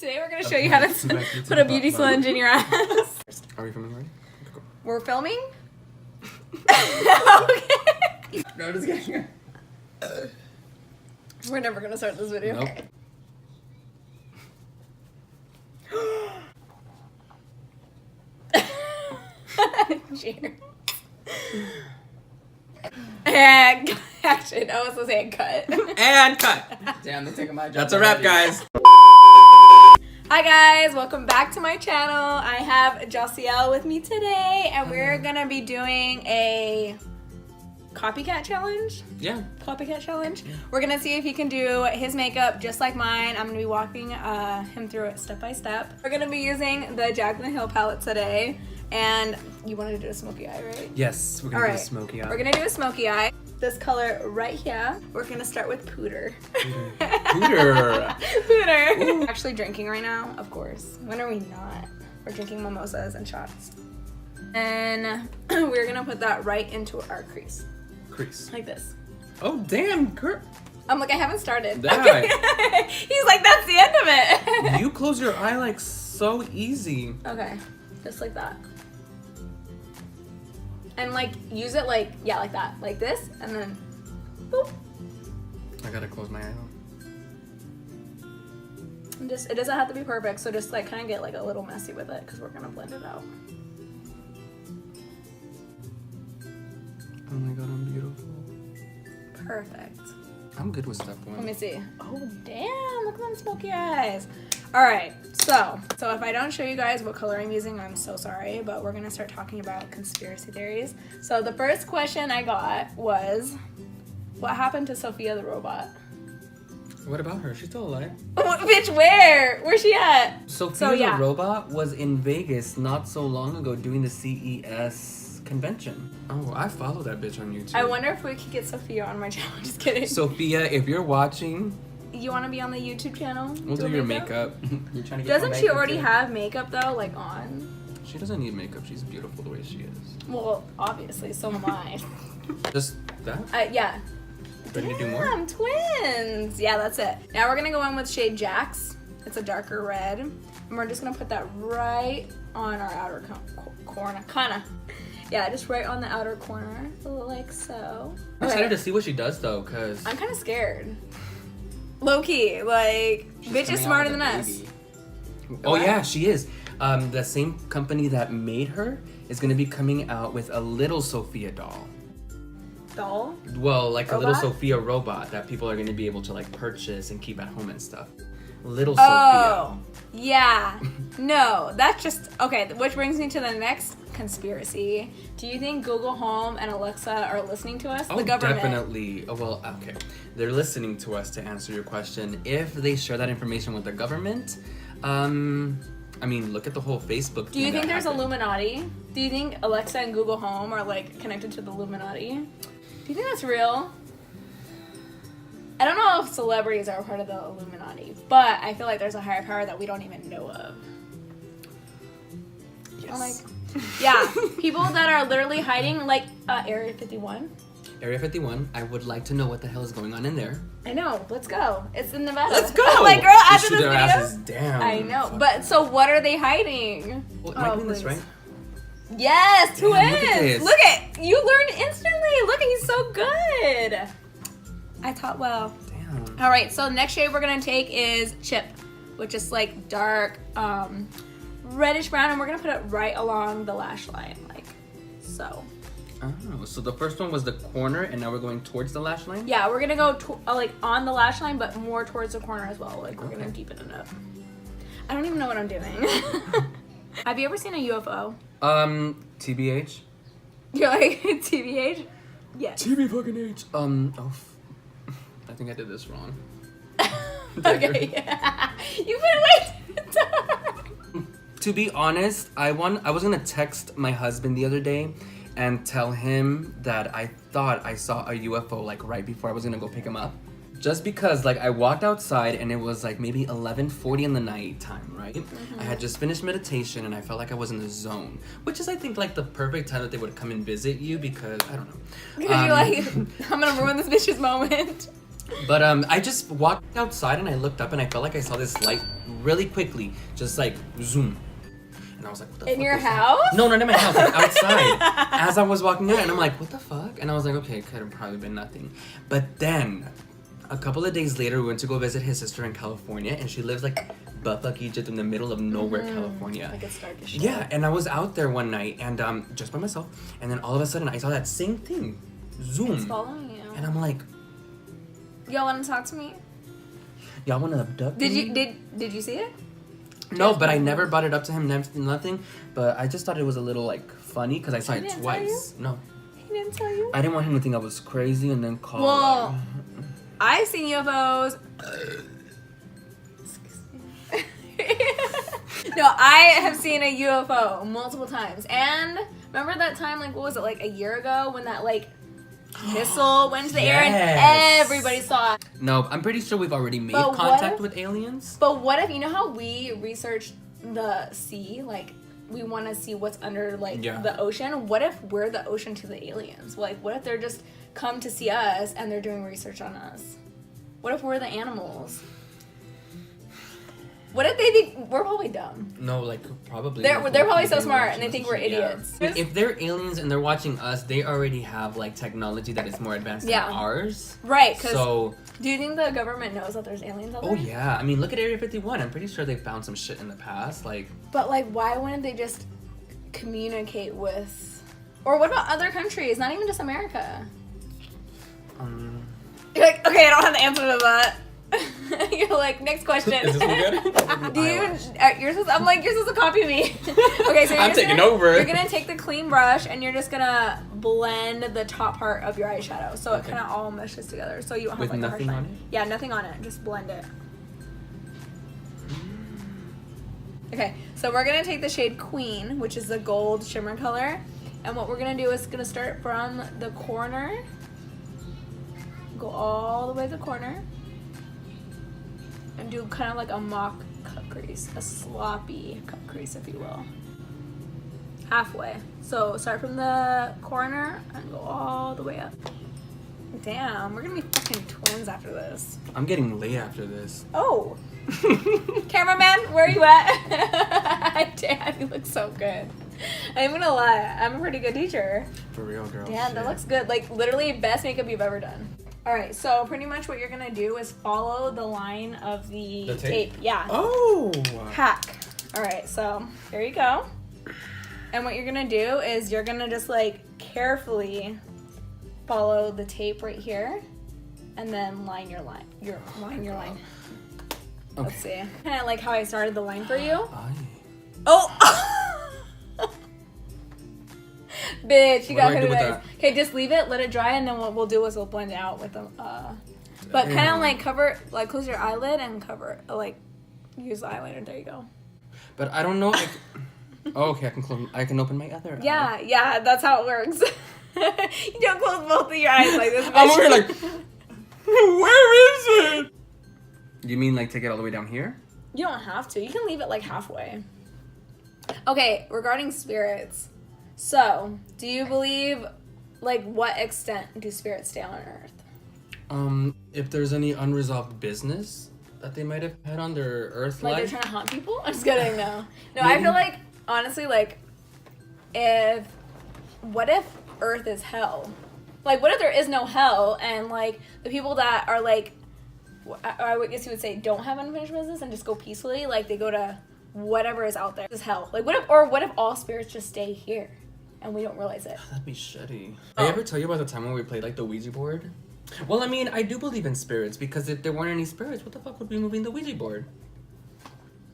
Today we're going to show you how to put a beauty sponge in your ass. Are we filming already? Go. We're filming? Okay. No, just kidding. We're never going to start this video. Nope. Cheers. And actually, I was supposed to say cut. And cut. Damn, they're taking my job. That's a wrap, guys. Hi guys, welcome back to my channel. I have Josiel with me today, and we're gonna be doing a copycat challenge. Yeah. Copycat challenge. Yeah. We're gonna see if he can do his makeup just like mine. I'm gonna be walking him through it step by step. We're gonna be using the Jaclyn Hill palette today, and you wanted to do a Smokey Eye, right? Yes, we're gonna do a Smokey Eye. We're gonna do a Smokey Eye. This color right here. We're gonna start with Pooter. Pooter. Pooter. Actually drinking right now, of course. When are we not? We're drinking mimosas and shots. And we're gonna put that right into our crease. Crease. Like this. Oh, damn, Kurt. I'm like, I haven't started. That. He's like, that's the end of it. You close your eye like so easy. Okay, just like that. And like, use it like, yeah, like that. Like this, and then, boop. I gotta close my eye now. And just, it doesn't have to be perfect, so just like kind of get like a little messy with it, because we're gonna blend it out. Oh my god, I'm beautiful. Perfect. I'm good with step one. Let me see. Oh, damn, look at them smoky eyes. All right, so if I don't show you guys what color I'm using, I'm so sorry, but we're gonna start talking about conspiracy theories. So the first question I got was, what happened to Sophia the robot? What about her? She's still alive. What, bitch, where? Where's she at? Sophia the robot was in Vegas not so long ago doing the CES convention. Oh, I follow that bitch on YouTube. I wonder if we could get Sophia on my channel. Just kidding. Sophia, if you're watching, you want to be on the YouTube channel? We'll do your makeup. You're trying to get Doesn't she already have makeup though, like on? She doesn't need makeup. She's beautiful the way she is. Well, obviously, so am I. Just that? Yeah. Ready to do more? Damn, twins. Yeah, that's it. Now we're gonna go in with shade Jax. It's a darker red, and we're just gonna put that right on our outer corner, kinda. Yeah, just right on the outer corner, like so. I'm excited to see what she does though, cause I'm kind of scared. Low key, like, bitch is smarter than us. Oh yeah, she is. The same company that made her is gonna be coming out with a little Sophia doll. Doll? Well, like robot? A little Sophia robot that people are gonna be able to like purchase and keep at home and stuff. Little Oh, Sophia. Yeah. No, that's just, okay, which brings me to the next conspiracy. Do you think Google Home and Alexa are listening to us? Oh, the government. Definitely. Oh, well, okay. They're listening to us to answer your question. If they share that information with the government, I mean, look at the whole Facebook thing. Do you think there's Illuminati? Do you think Alexa and Google Home are like connected to the Illuminati? Do you think that's real? I don't know if celebrities are a part of the Illuminati, but I feel like there's a higher power that we don't even know of. Yes. I'm like, yeah, people that are literally hiding, like Area 51. Area 51, I would like to know what the hell is going on in there. I know, let's go. It's in Nevada. Let's go! Like, girl, after shoot this their video, asses down. I know, but so what are they hiding? Well, am I doing this right? Yes, Damn, twins! Look at, you learned instantly. Look at, he's so good. I taught well. Damn. All right, so the next shade we're gonna take is Chip, which is like dark, reddish brown, and we're gonna put it right along the lash line, like so. Oh, so the first one was the corner, and now we're going towards the lash line? Yeah, we're gonna go like on the lash line, but more towards the corner as well. Like we're gonna deepen it up. I don't even know what I'm doing. Have you ever seen a UFO? TBH. You're like, TBH? Yes. TB fucking H. I think I did this wrong. Okay, yeah. You've been waiting. To be honest, I was gonna text my husband the other day and tell him that I thought I saw a UFO like right before I was gonna go pick him up. Just because like I walked outside and it was like maybe 11:40 in the night time, right? Mm-hmm. I had just finished meditation and I felt like I was in the zone, which is I think like the perfect time that they would come and visit you because I don't know. Because you're like, I'm gonna ruin this bitch's moment. But I just walked outside and I looked up and I felt like I saw this light really quickly, just like zoom. And I was like, what the fuck? In your is that? house? No, not in my house, like outside. As I was walking out, and I'm like, what the fuck? And I was like, okay, it could have probably been nothing. But then, a couple of days later, we went to go visit his sister in California, and she lives like buttfuck Egypt in the middle of nowhere, California. Like it's dark as shit. Yeah, and I was out there one night, and just by myself, and then all of a sudden, I saw that same thing, zoom. It's following you. And I'm like, Y'all want to talk to me? y'all want to abduct me? Did you see it? No, but I never brought it up to him, nothing. But I just thought it was a little, like, funny, because I saw it twice. No. He didn't tell you? I didn't want him to think I was crazy and then call. Well, I've seen UFOs. No, I have seen a UFO multiple times. And remember that time, like, what was it, like a year ago when that, like, missile went to the air and everybody saw it? No, I'm pretty sure we've already made But contact with aliens. But what if, you know how we researched the sea? Like, we want to see what's under, like, the ocean. What if we're the ocean to the aliens? Like, what if they're just come to see us and they're doing research on us? What if we're the animals? What if they think we're probably dumb? No, like probably. They're probably so smart and they think we're idiots. Yeah. If they're aliens and they're watching us, they already have like technology that is more advanced than ours. Right. So. Do you think the government knows that there's aliens out there? Oh yeah. I mean, look at Area 51. I'm pretty sure they found some shit in the past. Like. But like, why wouldn't they just communicate with? Or what about other countries? Not even just America. You're like, okay, I don't have the answer to that. You're like, next question. Is this good? Do you? I'm like, you're supposed to copy me. Okay, so I'm taking over. You're gonna take the clean brush and you're just gonna blend the top part of your eyeshadow, so it kind of all meshes together. So you don't have with like nothing a harsh on it. Yeah, nothing on it. Just blend it. Okay, so we're gonna take the shade Queen, which is the gold shimmer color, and what we're gonna do is gonna start from the corner, go all the way to the corner. And do kind of like a mock cut crease, a sloppy cut crease, if you will. Halfway. So start from the corner and go all the way up. Damn, we're gonna be fucking twins after this. I'm getting late after this. Oh. Cameraman, where are you at? Damn, you look so good. I'm gonna lie, I'm a pretty good teacher. For real, girl. Damn, shit. That looks good. Like, literally best makeup you've ever done. Alright, so pretty much what you're gonna do is follow the line of the tape. Yeah. Oh! Hack. Alright, so there you go. And what you're gonna do is you're gonna just like carefully follow the tape right here and then line your line. Your line. Okay. Let's see. Kind of like how I started the line for you. Aye. Oh! Bitch, you got What do I do with that? Okay, just leave it, let it dry, and then what we'll do is we'll blend it out with them. But kind of like cover, like close your eyelid and cover, like use the eyeliner. There you go. But I don't know if. Oh, okay, I can open my other eye. Yeah, that's how it works. You don't close both of your eyes like this. I'm over here like, where is it? You mean like take it all the way down here? You don't have to. You can leave it like halfway. Okay, regarding spirits. So, do you believe, like, what extent do spirits stay on Earth? If there's any unresolved business that they might have had on their Earth Like life. they're trying to haunt people? I'm just kidding, no. No, I feel like, honestly, like, what if Earth is hell? Like, what if there is no hell and, like, the people that are, like, I would guess you would say don't have unfinished business and just go peacefully, like, they go to whatever is out there. This is hell. Like, what if all spirits just stay here? And we don't realize it. That'd be shitty. Did I ever tell you about the time when we played like the Ouija board? Well, I mean, I do believe in spirits because if there weren't any spirits, what the fuck would be moving the Ouija board?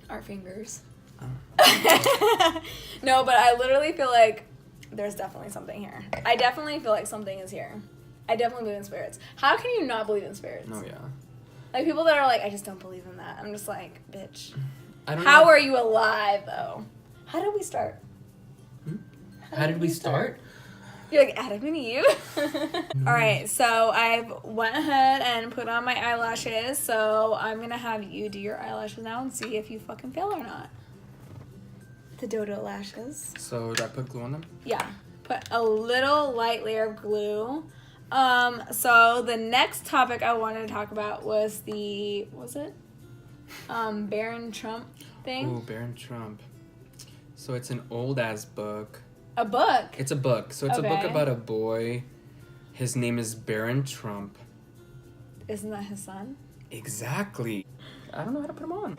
Our fingers. Oh. No, but I literally feel like there's definitely something here. I definitely feel like something is here. I definitely believe in spirits. How can you not believe in spirits? No, yeah. Like people that are like, I just don't believe in that. I'm just like, bitch. I don't How know. are you alive though? How did we start? How did we start? You're like Adam and Eve. All right, so I've went ahead and put on my eyelashes. So I'm gonna have you do your eyelashes now and see if you fucking fail or not. The dodo lashes. So did I put glue on them? Yeah, put a little light layer of glue. So the next topic I wanted to talk about was Baron Trump thing. Ooh, Baron Trump. So it's an old ass book. A book? It's a book. So it's a book Okay. about a boy. His name is Baron Trump. Isn't that his son? Exactly. I don't know how to put him on.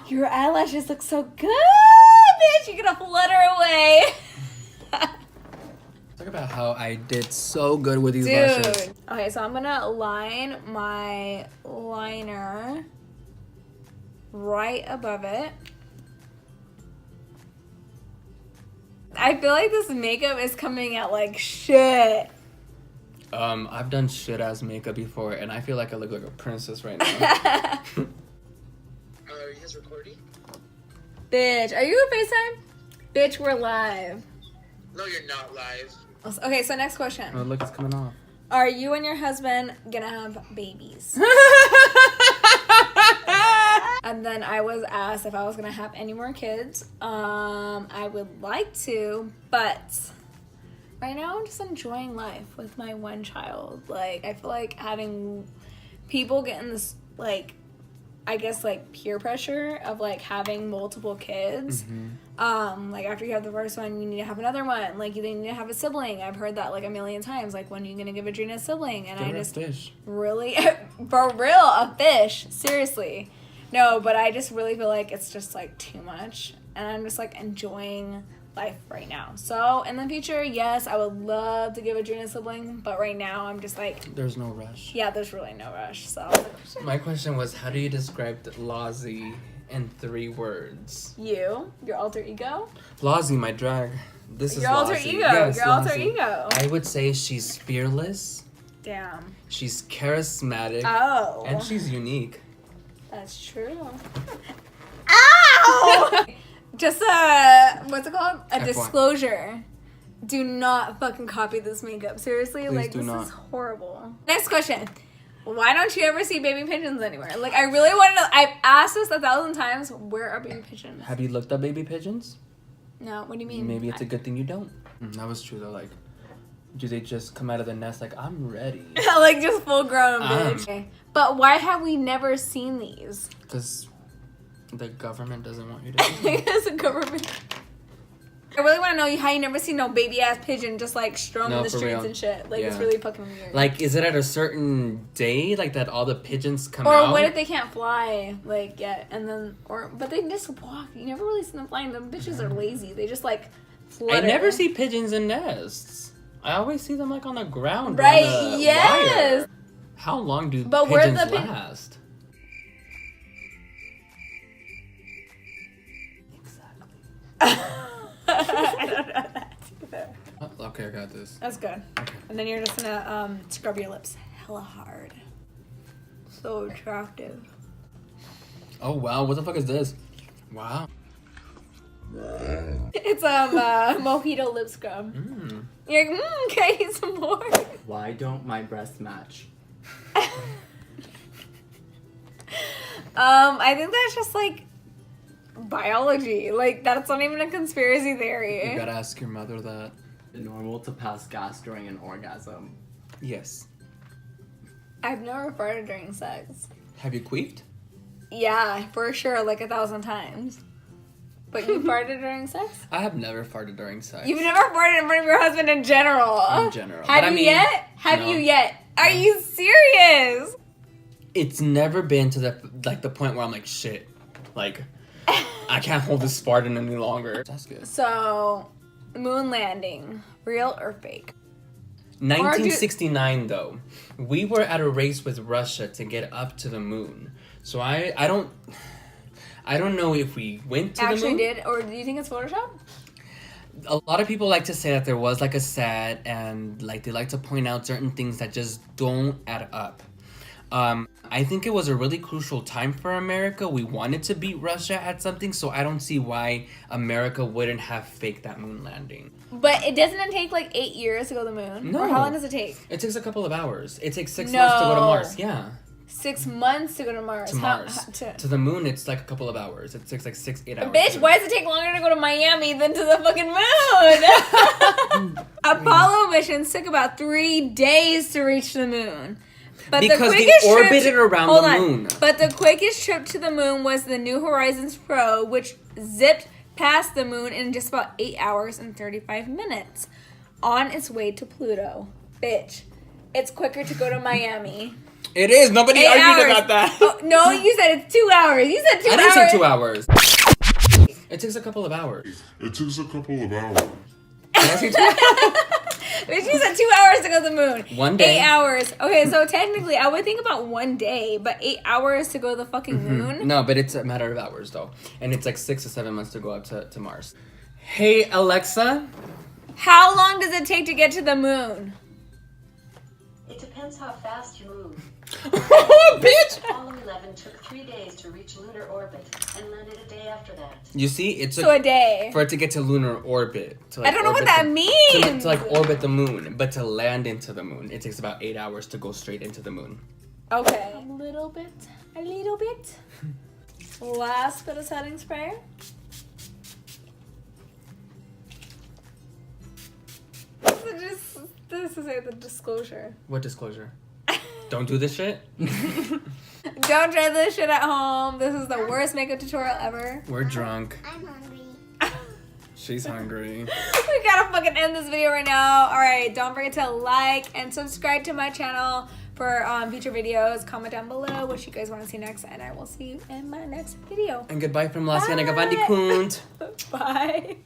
Your eyelashes look so good, bitch. You're gonna flutter away. Talk about how I did so good with these lashes. Okay, so I'm gonna line my liner right above it. I feel like this makeup is coming out like shit. I've done shit ass makeup before, and I feel like I look like a princess right now. Are you guys recording? Bitch, are you on FaceTime? Bitch, we're live. No, you're not live. Okay, so next question. Oh, look, it's coming off. Are you and your husband gonna have babies? And then I was asked if I was gonna have any more kids. I would like to, but right now I'm just enjoying life with my one child. Like, I feel like having people get in this, like, I guess, like, peer pressure of, like, having multiple kids. Like, after you have the first one, you need to have another one. Like, you need to have a sibling. I've heard that, like, a million times. Like, when are you gonna give Adrena a sibling? And Give I her a just fish. really, for real, a fish. Seriously. No, but I just really feel like it's just, like, too much. And I'm just, like, enjoying life right now. So, in the future, yes, I would love to give Adrena a sibling. But right now, I'm just, like, There's no rush. yeah, there's really no rush. So, My question was, how do you describe Lozzie in 3 words? your alter ego? Lozzie, my drag. This is Your alter Lozzie. ego. Yes, Your alter Lozzie. ego. I would say she's fearless. Damn. She's charismatic. Oh. And she's unique. That's true. Ow! Just what's it called? A F1. disclosure. Do not fucking copy this makeup. Seriously, Please like do this not. is horrible. Next question. Why don't you ever see baby pigeons anywhere? Like, I really want to know. I've asked this 1,000 times. Where are baby pigeons? Have you looked up baby pigeons? No, what do you mean? Maybe it's a good thing you don't. That was true though. Like, do they just come out of the nest like, I'm ready? Like, just full grown, bitch. Um. Okay. But why have we never seen these? Because the government doesn't want you to do it. As a government. I really want to know how you never see no baby ass pigeon just like strung No, in the for streets real. and shit. Like, it's Yeah. really fucking weird. Like, is it at a certain day, like, that all the pigeons come or out? what if they can't fly, like, yet, and then, but they just walk. You never really see them flying. Them bitches are lazy. They just, like, I flutter. never see pigeons in nests. I always see them, like, on the ground. Right, on the yes. wire. How long do But where pigeons the last? I don't know that either. Oh, okay, I got this. That's good. And then you're just gonna scrub your lips hella hard. So attractive. Oh, wow. What the fuck is this? Wow. It's mojito lip scrub. You're like, okay, some more. Why don't my breasts match? I think that's just like biology. Like, that's not even a conspiracy theory. You gotta ask your mother that. Is it normal to pass gas during an orgasm? Yes. I've never farted during sex. Have you queefed? Yeah, for sure, like 1,000 times. But you farted during sex? I have never farted during sex. You've never farted in front of your husband in general. In general. Have But I you mean, yet? Have no. you yet? Are you serious? It's never been to the point where I'm like, shit. Like, I can't hold this fart in any longer. That's good. So, moon landing, real or fake? 1969 though, we were at a race with Russia to get up to the moon. So I don't know if we went to the Actually moon. did, or do you think it's Photoshop? A lot of people like to say that there was like a set, and like they like to point out certain things that just don't add up. I think it was a really crucial time for America. We wanted to beat Russia at something, so I don't see why America wouldn't have faked that moon landing. But it doesn't take like 8 years to go to the moon. No. Or how long does it take? It takes a couple of hours. It takes 6 No. months to go to Mars. Yeah. 6 months to go to Mars. To Mars. To To the moon, it's like a couple of hours. It takes like 6-8 hours. Bitch, why does it take longer to go to Miami than to the fucking moon? Apollo missions took about 3 days to reach the moon. But because they quickest trip orbited around hold the on. moon. But the quickest trip to the moon was the New Horizons probe, which zipped past the moon in just about 8 hours and 35 minutes on its way to Pluto. Bitch, it's quicker to go to Miami. It is. Nobody 8 argued hours. about that. Oh, no, you said it's 2 hours. You said 2 I hours. didn't say 2 hours. It takes a couple of hours. It takes a couple of hours. Did I say 2 hours? Bitch, you said 2 hours to go to the moon. 1 day. 8 hours. Okay, so technically, I would think about 1 day, but 8 hours to go to the fucking moon? No, but it's a matter of hours though, and it's like 6 to 7 months to go up to Mars. Hey Alexa. How long does it take to get to the moon? It depends how fast you move. Oh, bitch! Apollo 11 took 3 days to reach lunar orbit and landed a day after that. You see, it's So a day. for it to get to lunar orbit. To, I don't know what orbit that the- means. To like orbit the moon, but to land into the moon, it takes about 8 hours to go straight into the moon. Okay. A little bit. A little bit. Last bit of setting spray. This is the disclosure. What disclosure? Don't do this shit. Don't try this shit at home. This is the worst makeup tutorial ever. We're drunk. I'm hungry. She's hungry. We gotta fucking end this video right now. Alright, don't forget to like and subscribe to my channel for future videos. Comment down below what you guys want to see next, and I will see you in my next video. And goodbye from La Cienega Bye. Bandicoot. Bye.